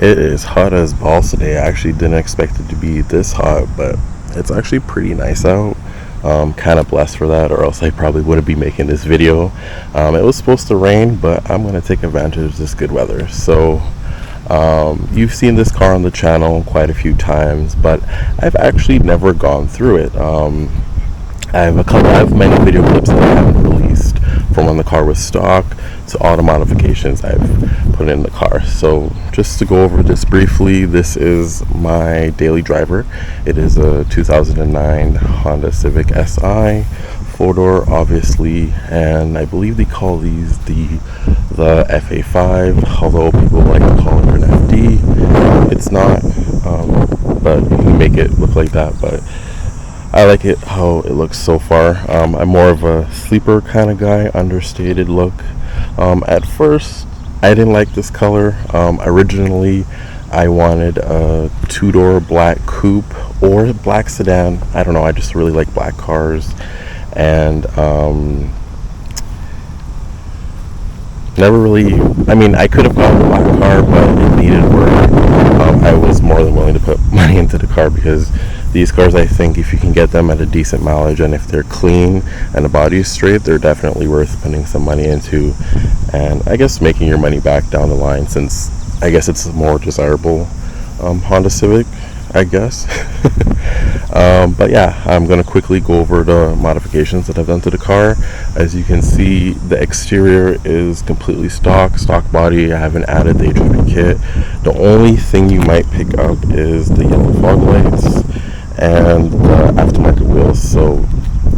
It is hot as balls today. I actually didn't expect it to be this hot, but it's actually pretty nice out. Kind of blessed for that, or else I probably wouldn't be making this video. It was supposed to rain, but I'm going to take advantage of this good weather. So you've seen this car on the channel quite a few times, but I've actually never gone through it. I have many video clips that I haven't released, from when the car was stock to all the modifications I've put in the car. So just to go over this briefly, this is my daily driver. It is a 2009 Honda Civic Si, 4-door obviously, and I believe they call these the FA5, although people like to call it an FD. It's not, but you can make it look like that, but I like it how it looks so far. I'm more of a sleeper kind of guy, understated look. At first, I didn't like this color. Originally, I wanted a 2-door black coupe or black sedan. I don't know, I just really like black cars. And never really, I could have gotten a black car, but it needed work. I was more than willing to put money into the car, because these cars, I think if you can get them at a decent mileage and if they're clean and the body is straight, they're definitely worth putting some money into, and I guess making your money back down the line, since I guess it's a more desirable Honda Civic, I guess. But yeah, I'm going to quickly go over the modifications that I've done to the car. As you can see, the exterior is completely stock body. I haven't added the HIP kit. The only thing you might pick up is the yellow fog lights and the aftermarket wheels. So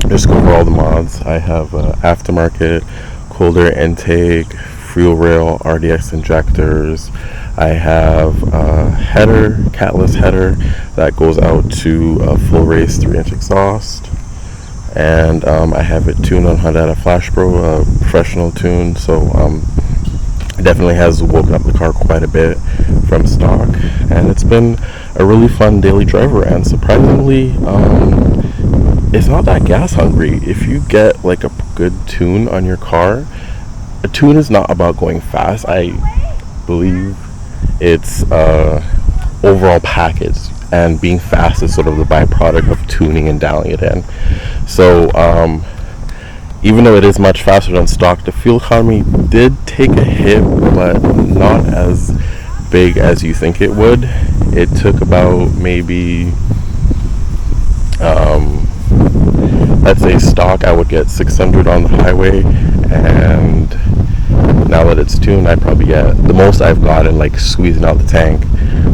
just go over all the mods. I have aftermarket cold air intake, fuel rail, RDX injectors. I have a header, catless header that goes out to a full race 3-inch exhaust, and I have it tuned on Honda Flash Pro, a professional tune. So it definitely has woken up the car quite a bit from stock, and it's been a really fun daily driver. And surprisingly, it's not that gas hungry. If you get like a good tune on your car, a tune is not about going fast. I believe it's overall package, and being fast is sort of the byproduct of tuning and dialing it in. So even though it is much faster than stock, the fuel economy did take a hit, but not as big as you think it would. It took about maybe let's say stock I would get 600 on the highway, and now that it's tuned, I probably get, the most I've gotten like squeezing out the tank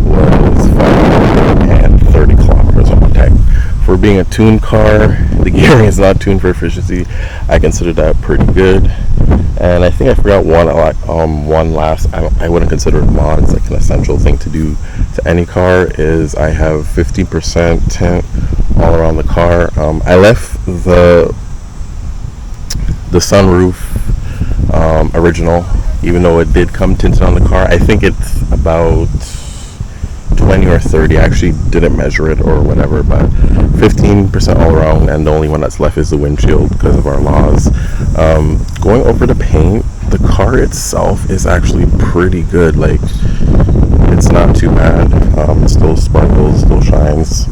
was 530 kilometers on the tank. For being a tuned car, the gearing is not tuned for efficiency. I consider that pretty good. And I think I forgot one last, I wouldn't consider it mods, like an essential thing to do to any car, is I have 15% tint all around the car. I left the sunroof original, even though it did come tinted on the car. I think it's about 20 or 30. I actually didn't measure it or whatever, but 15% all around, and the only one that's left is the windshield because of our laws. Going over the paint, the car itself is actually pretty good. Like, it's not too bad. It still sparkles, still shines.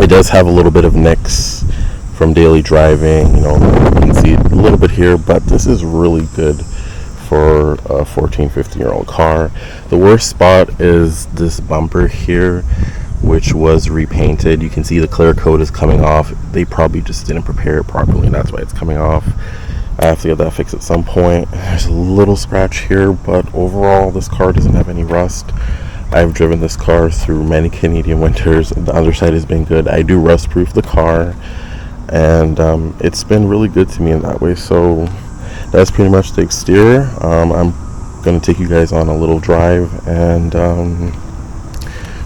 It does have a little bit of nicks from daily driving, you can see it a little bit here, but this is really good for a 14-15-year-old car. The worst spot is this bumper here, which was repainted. You can see the clear coat is coming off. They probably just didn't prepare it properly, and that's why it's coming off. I have to get that fixed at some point. There's a little scratch here, but overall this car doesn't have any rust. I've driven this car through many Canadian winters. The underside has been good. I do rust proof the car, and it's been really good to me in that way. So that's pretty much the exterior. I'm going to take you guys on a little drive, and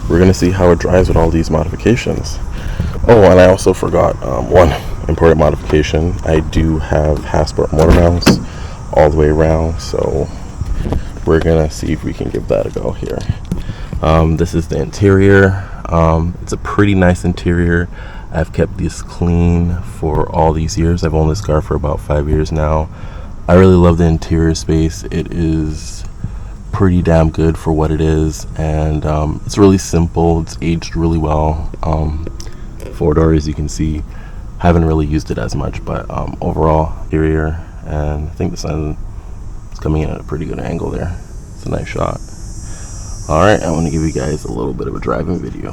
we're going to see how it drives with all these modifications. Oh, and I also forgot one important modification. I do have Hasport motor mounts all the way around, so we're going to see if we can give that a go here. This is the interior. It's a pretty nice interior. I've kept this clean for all these years. I've owned this car for about 5 years now. I really love the interior space. It is pretty damn good for what it is, and it's really simple. It's aged really well. 4-door, as you can see, haven't really used it as much, but overall interior, and I think the sun is coming in at a pretty good angle there. It's a nice shot. All right, I want to give you guys a little bit of a driving video.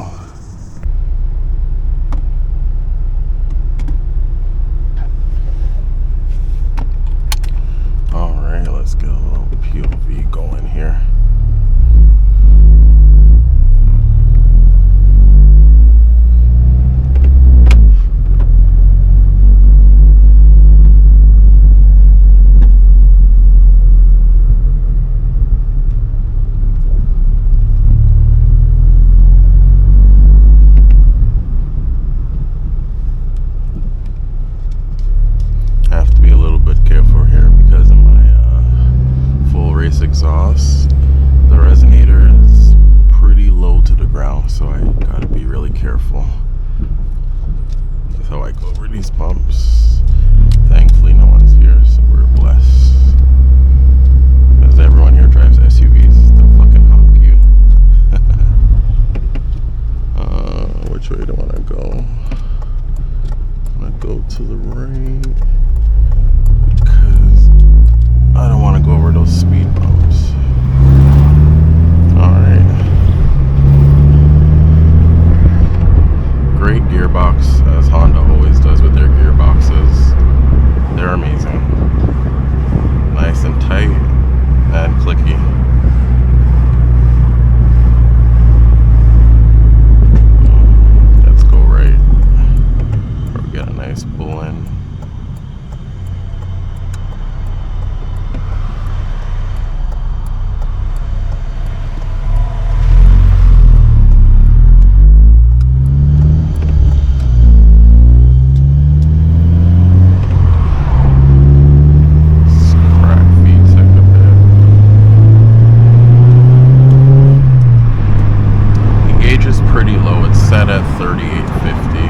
All right, let's get a little POV going here. Exhaust, the resonator is pretty low to the ground, so I gotta be really careful. That's how I go over these bumps. Thankfully no one's here, so we're blessed, because everyone here drives SUVs. They'll fucking honk you. Which way do I want to go? I'm gonna go to the right, because I don't want to go over those speed bumps. Alright. Great gearbox, as Honda always does with their gearboxes. They're amazing. Nice and tight and clicky. Let's go right. Or we get a nice pull in. Set at 3850.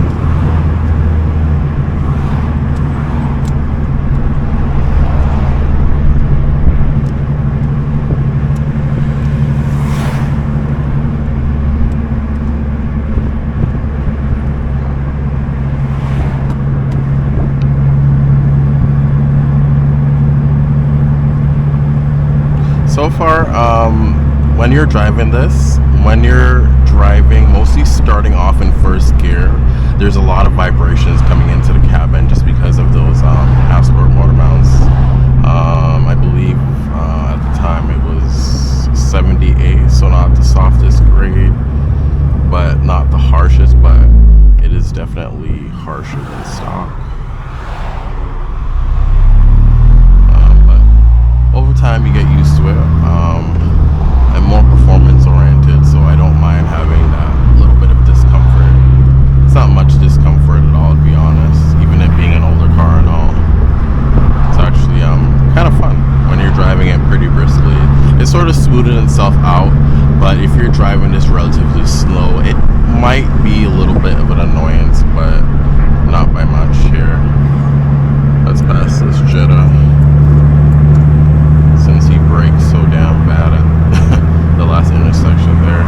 So far, when you're driving this, mostly starting off in first gear, there's a lot of vibrations coming into the cabin just because of those Asper motor mounts. I believe at the time it was 78, so not the softest grade, but not the harshest, but it is definitely harsher than stock. But over time you get used to it. I'm more performance oriented, so I don't mind having that little bit of discomfort. It's not much discomfort at all, to be honest, even it being an older car and all. It's actually kind of fun when you're driving it pretty briskly. It sort of smoothed itself out, but if you're driving this relatively slow, it might be a little bit of an annoyance, but not by much here. Let's pass this Jetta, since he brakes so damn bad at the last intersection there.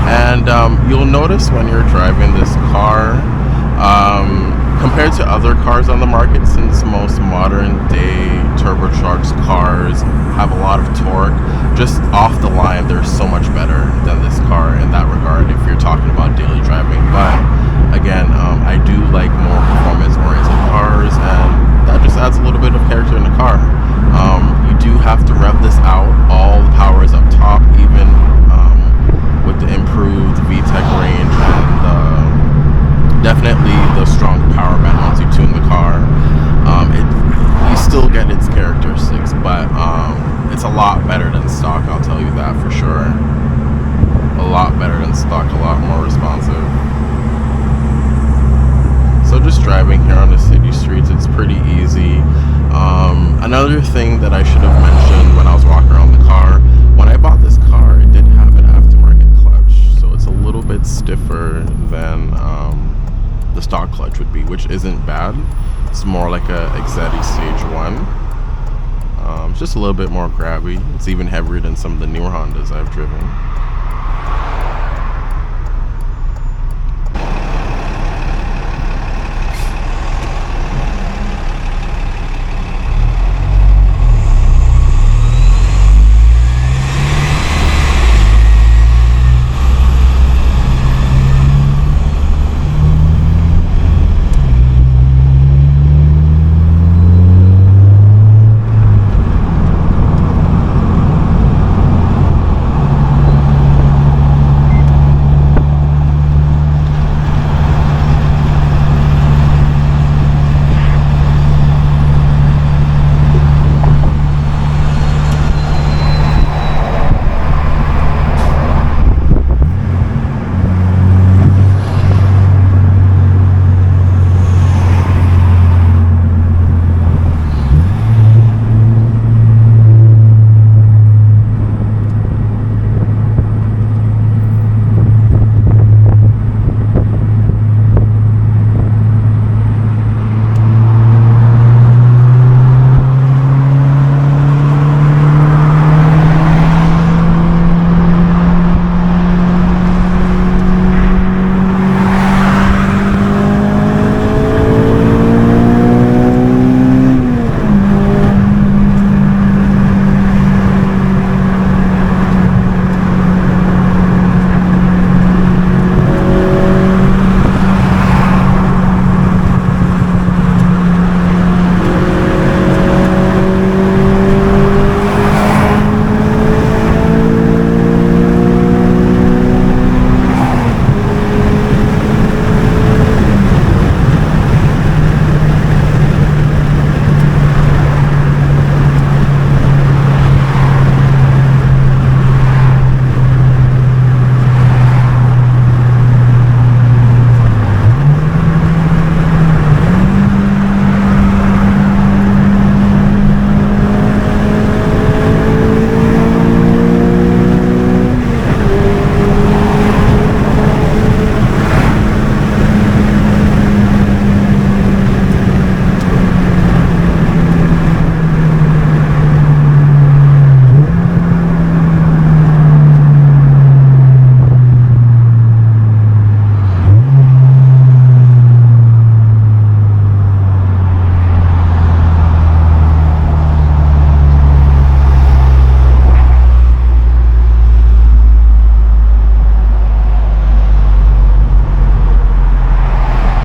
And you'll notice when you're driving this car, compared to other cars on the market, since most modern day turbocharged cars have a lot of torque, just off the line they're so much better than this car in that regard if you're talking about daily driving. But again, I do like more performance oriented cars, and that just adds a little bit of character in the car. You do have to rev this out. All the power is up top, even with the improved VTEC range, and definitely the strong power band once you tune the car. You still get its characteristics, but it's a lot better than stock, I'll tell you that for sure. A lot better than stock, a lot more responsive. So just driving here on the city streets, it's pretty easy. Another thing that I should have mentioned when I was walking around the car, when I bought this car, it did have an aftermarket clutch, so it's a little bit stiffer than the stock clutch would be, which isn't bad. It's more like a Exetti Stage 1. It's just a little bit more grabby. It's even heavier than some of the newer Hondas I've driven.